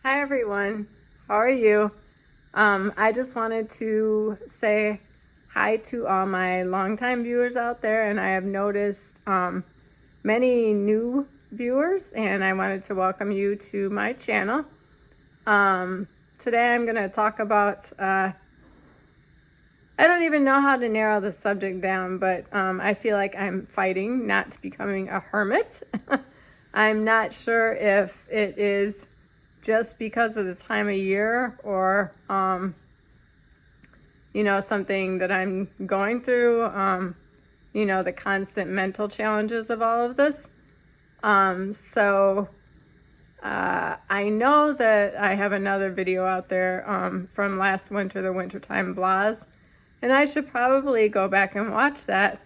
Hi everyone, how are you? I just wanted to say hi to all my longtime viewers out there, and I have noticed many new viewers, and I wanted to welcome you to my channel. Today I'm going to talk about, I don't even know how to narrow the subject down, but I feel like I'm fighting not becoming a hermit. I'm not sure if it is just because of the time of year or, something that I'm going through, the constant mental challenges of all of this. I know that I have another video out there from last winter, the wintertime blahs, and I should probably go back and watch that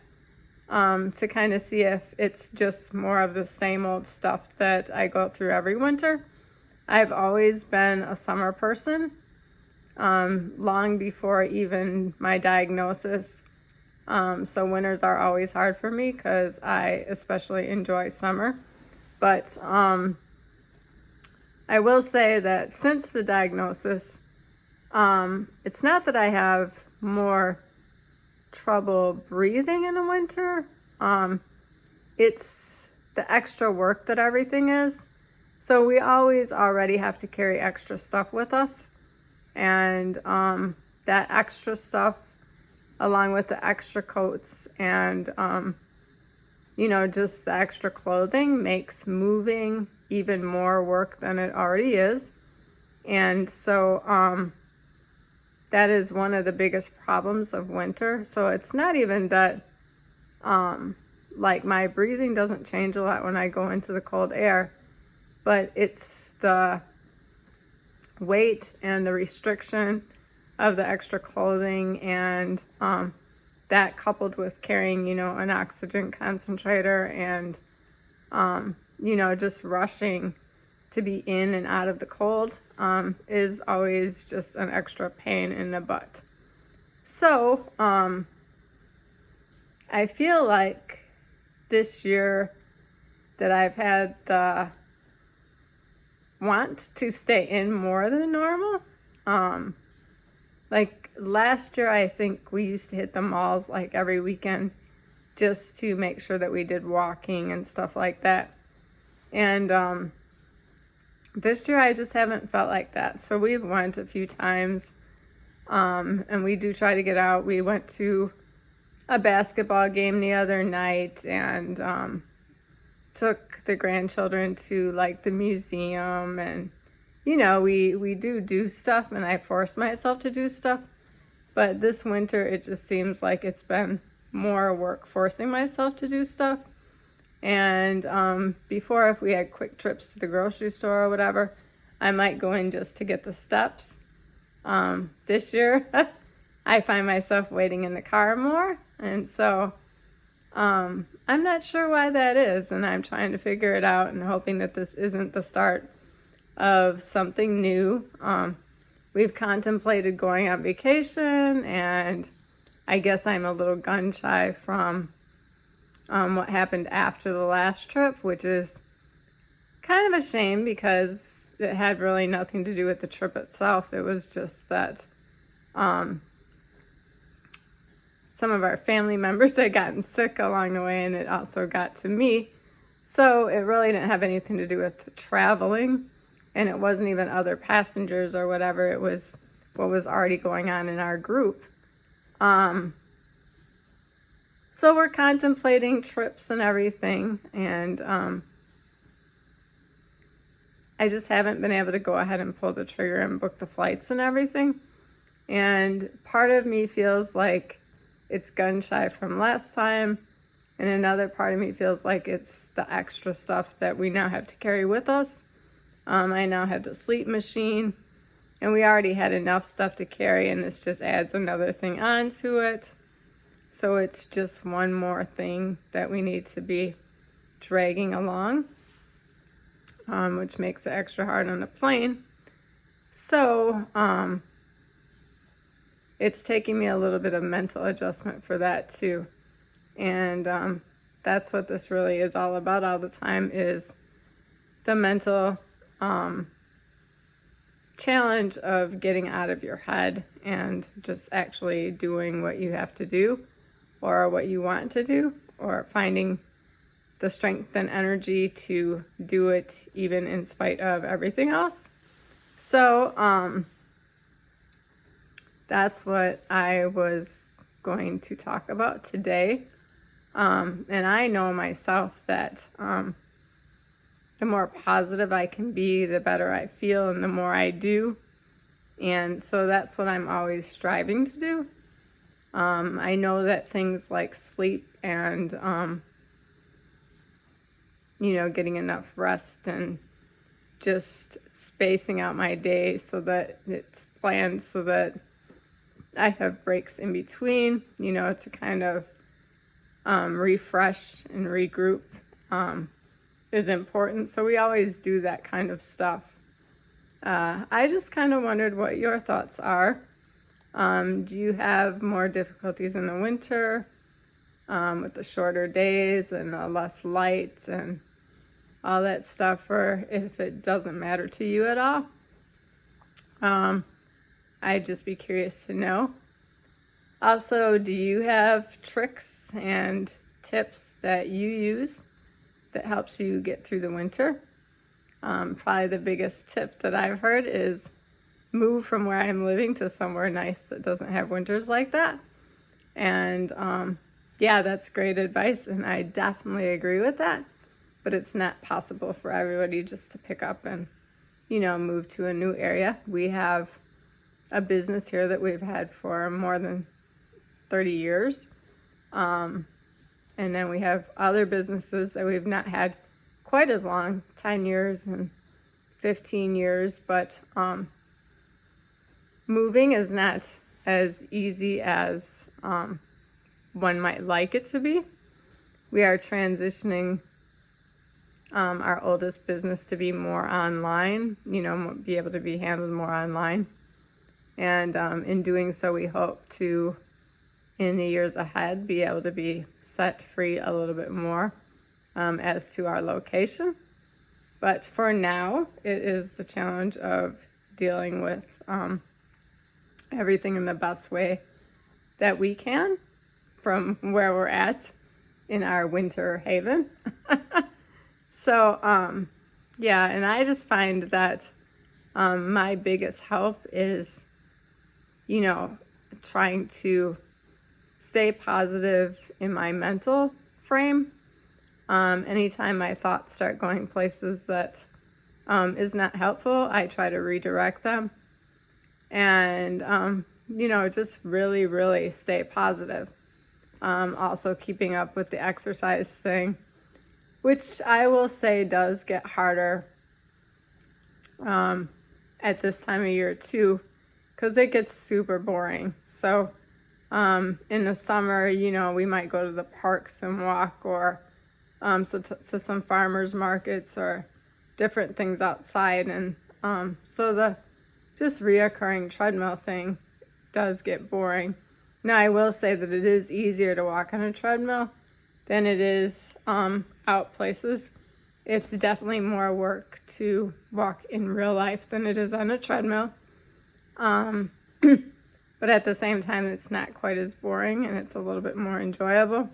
to kind of see if it's just more of the same old stuff that I go through every winter. I've always been a summer person, long before even my diagnosis. So winters are always hard for me because I especially enjoy summer. But I will say that since the diagnosis, it's not that I have more trouble breathing in the winter. It's the extra work that everything is. So we always already have to carry extra stuff with us. And that extra stuff, along with the extra coats and, just the extra clothing, makes moving even more work than it already is. And so that is one of the biggest problems of winter. So it's not even that, my breathing doesn't change a lot when I go into the cold air. But it's the weight and the restriction of the extra clothing, and that coupled with carrying, an oxygen concentrator and, just rushing to be in and out of the cold is always just an extra pain in the butt. So I feel like this year that I've had the want to stay in more than normal. Last year, I think we used to hit the malls like every weekend just to make sure that we did walking and stuff like that. And this year, I just haven't felt like that. So we've went a few times, and we do try to get out. We went to a basketball game the other night and took the grandchildren to the museum, and we do stuff, and I force myself to do stuff. But this winter it just seems like it's been more work forcing myself to do stuff. And before, if we had quick trips to the grocery store or whatever, I might go in just to get the steps. This year I find myself waiting in the car more, and so I'm not sure why that is, and I'm trying to figure it out and hoping that this isn't the start of something new. We've contemplated going on vacation, and I guess I'm a little gun shy from what happened after the last trip, which is kind of a shame because it had really nothing to do with the trip itself. It was just that some of our family members had gotten sick along the way, and it also got to me. So it really didn't have anything to do with traveling, and it wasn't even other passengers or whatever. It was what was already going on in our group. So we're contemplating trips and everything, and I just haven't been able to go ahead and pull the trigger and book the flights and everything. And part of me feels like it's gun shy from last time, and another part of me feels like it's the extra stuff that we now have to carry with us. I now have the sleep machine, and we already had enough stuff to carry, and this just adds another thing onto it. So it's just one more thing that we need to be dragging along, which makes it extra hard on the plane. So it's taking me a little bit of mental adjustment for that too. And that's what this really is all about all the time, is the mental challenge of getting out of your head and just actually doing what you have to do or what you want to do, or finding the strength and energy to do it even in spite of everything else. So that's what I was going to talk about today. And I know myself that the more positive I can be, the better I feel, and the more I do. And so that's what I'm always striving to do. I know that things like sleep and, getting enough rest and just spacing out my day so that it's planned so that I have breaks in between, to kind of refresh and regroup is important. So we always do that kind of stuff. I just kind of wondered what your thoughts are. Do you have more difficulties in the winter with the shorter days and less lights and all that stuff, or if it doesn't matter to you at all? I'd just be curious to know. Also, do you have tricks and tips that you use that helps you get through the winter? Probably the biggest tip that I've heard is move from where I'm living to somewhere nice that doesn't have winters like that. And that's great advice, and I definitely agree with that. But it's not possible for everybody just to pick up and, move to a new area. We have a business here that we've had for more than 30 years. And then we have other businesses that we've not had quite as long, 10 years and 15 years. But moving is not as easy as one might like it to be. We are transitioning our oldest business to be more online, be able to be handled more online. And in doing so, we hope to, in the years ahead, be able to be set free a little bit more as to our location. But for now, it is the challenge of dealing with everything in the best way that we can from where we're at in our winter haven. So, and I just find that my biggest help is, trying to stay positive in my mental frame. Anytime my thoughts start going places that is not helpful, I try to redirect them. And, just really, really stay positive. Also keeping up with the exercise thing, which I will say does get harder at this time of year too, because it gets super boring. So in the summer, we might go to the parks and walk, or to some farmers markets or different things outside. And so the just reoccurring treadmill thing does get boring. Now, I will say that it is easier to walk on a treadmill than it is out places. It's definitely more work to walk in real life than it is on a treadmill. But at the same time, it's not quite as boring, and it's a little bit more enjoyable.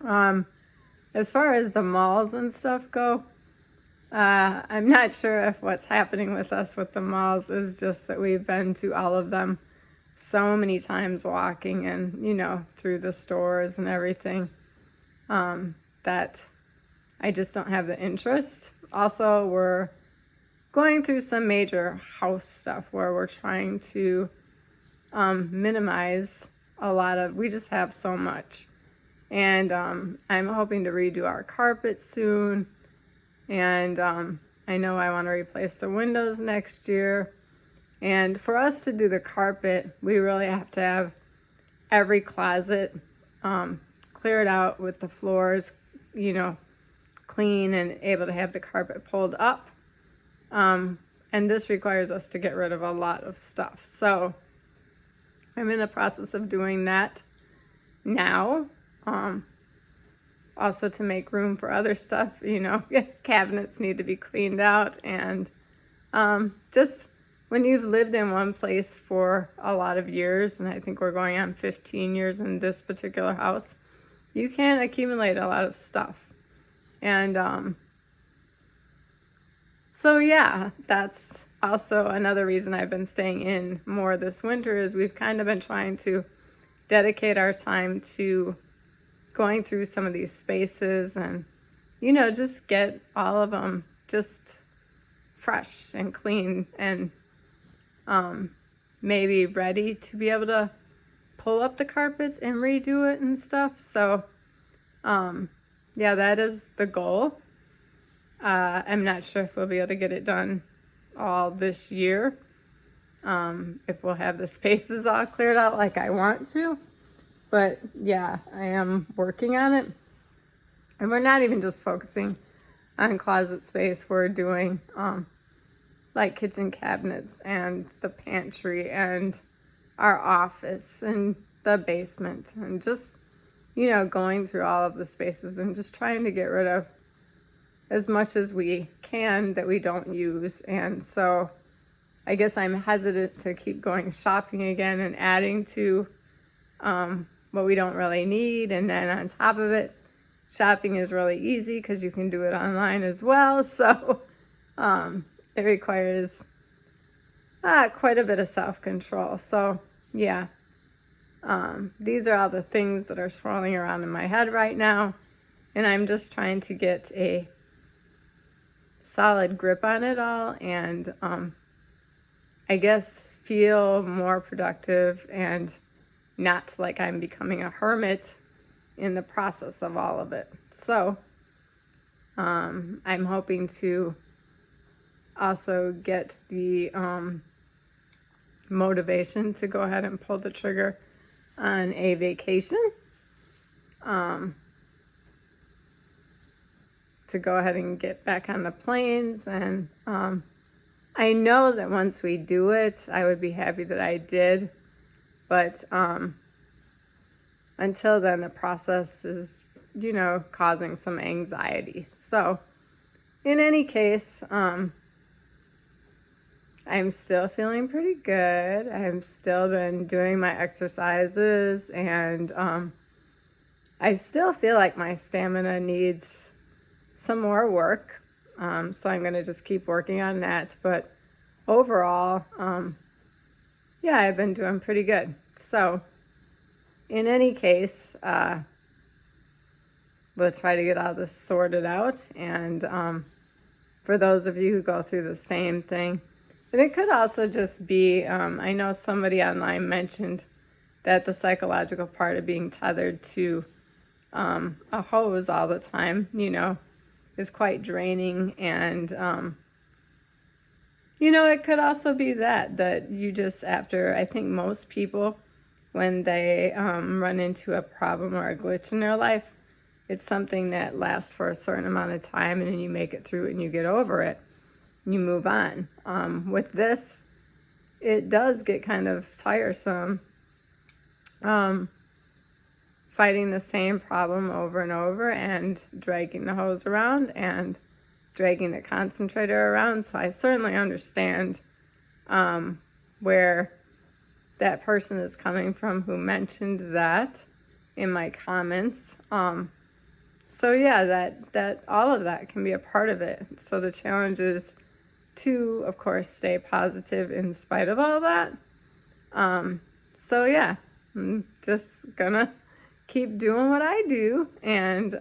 As far as the malls and stuff go, I'm not sure if what's happening with us with the malls is just that we've been to all of them so many times walking and, through the stores and everything, that I just don't have the interest. Also, we're going through some major house stuff where we're trying to minimize we just have so much. And I'm hoping to redo our carpet soon. And I know I want to replace the windows next year. And for us to do the carpet, we really have to have every closet cleared out with the floors, clean and able to have the carpet pulled up. And this requires us to get rid of a lot of stuff. So I'm in the process of doing that now. Also to make room for other stuff, cabinets need to be cleaned out, and just when you've lived in one place for a lot of years, and I think we're going on 15 years in this particular house, you can accumulate a lot of stuff. And so yeah, that's also another reason I've been staying in more this winter, is we've kind of been trying to dedicate our time to going through some of these spaces and, just get all of them just fresh and clean and maybe ready to be able to pull up the carpets and redo it and stuff. So yeah, that is the goal. I'm not sure if we'll be able to get it done all this year, if we'll have the spaces all cleared out like I want to. But yeah, I am working on it. And we're not even just focusing on closet space. We're doing like kitchen cabinets and the pantry and our office and the basement, and just, going through all of the spaces and just trying to get rid of as much as we can that we don't use. And so I guess I'm hesitant to keep going shopping again and adding to what we don't really need. And then on top of it, shopping is really easy because you can do it online as well. So it requires quite a bit of self-control. So yeah, these are all the things that are swirling around in my head right now. And I'm just trying to get a solid grip on it all, and I guess feel more productive and not like I'm becoming a hermit in the process of all of it. So I'm hoping to also get the motivation to go ahead and pull the trigger on a vacation, to go ahead and get back on the planes. And I know that once we do it, I would be happy that I did. But until then, the process is, causing some anxiety. So in any case, I'm still feeling pretty good. I've still been doing my exercises, and I still feel like my stamina needs some more work. So I'm going to just keep working on that. But overall, yeah, I've been doing pretty good. So in any case, we'll try to get all this sorted out. And for those of you who go through the same thing, and it could also just be, I know somebody online mentioned that the psychological part of being tethered to a hose all the time, is quite draining. And it could also be that you just, after, I think most people, when they run into a problem or a glitch in their life, it's something that lasts for a certain amount of time, and then you make it through and you get over it and you move on. With this, it does get kind of tiresome, fighting the same problem over and over and dragging the hose around and dragging the concentrator around. So I certainly understand where that person is coming from who mentioned that in my comments. So yeah, that all of that can be a part of it. So the challenge is to, of course, stay positive in spite of all that. So yeah, I'm just gonna keep doing what I do, and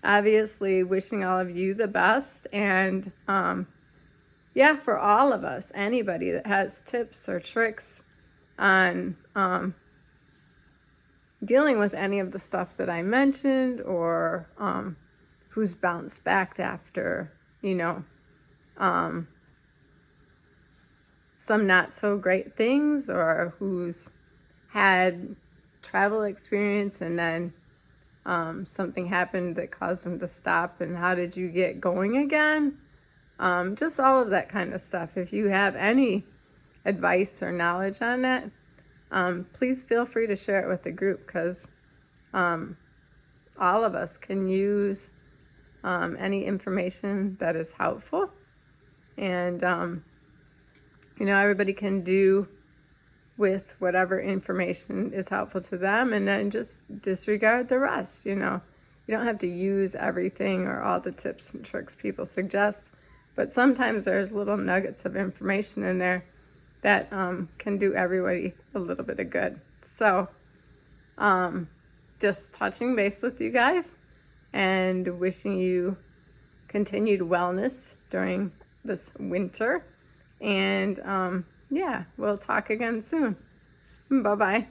obviously wishing all of you the best. And yeah, for all of us, anybody that has tips or tricks on dealing with any of the stuff that I mentioned, or who's bounced back after, some not so great things, or who's had travel experience and then something happened that caused them to stop, and how did you get going again? Just all of that kind of stuff. If you have any advice or knowledge on that, please feel free to share it with the group, because all of us can use any information that is helpful. And you know, everybody can do with whatever information is helpful to them, and then just disregard the rest, you know. You don't have to use everything or all the tips and tricks people suggest, but sometimes there's little nuggets of information in there that can do everybody a little bit of good. So just touching base with you guys and wishing you continued wellness during this winter. And yeah, we'll talk again soon. Bye-bye.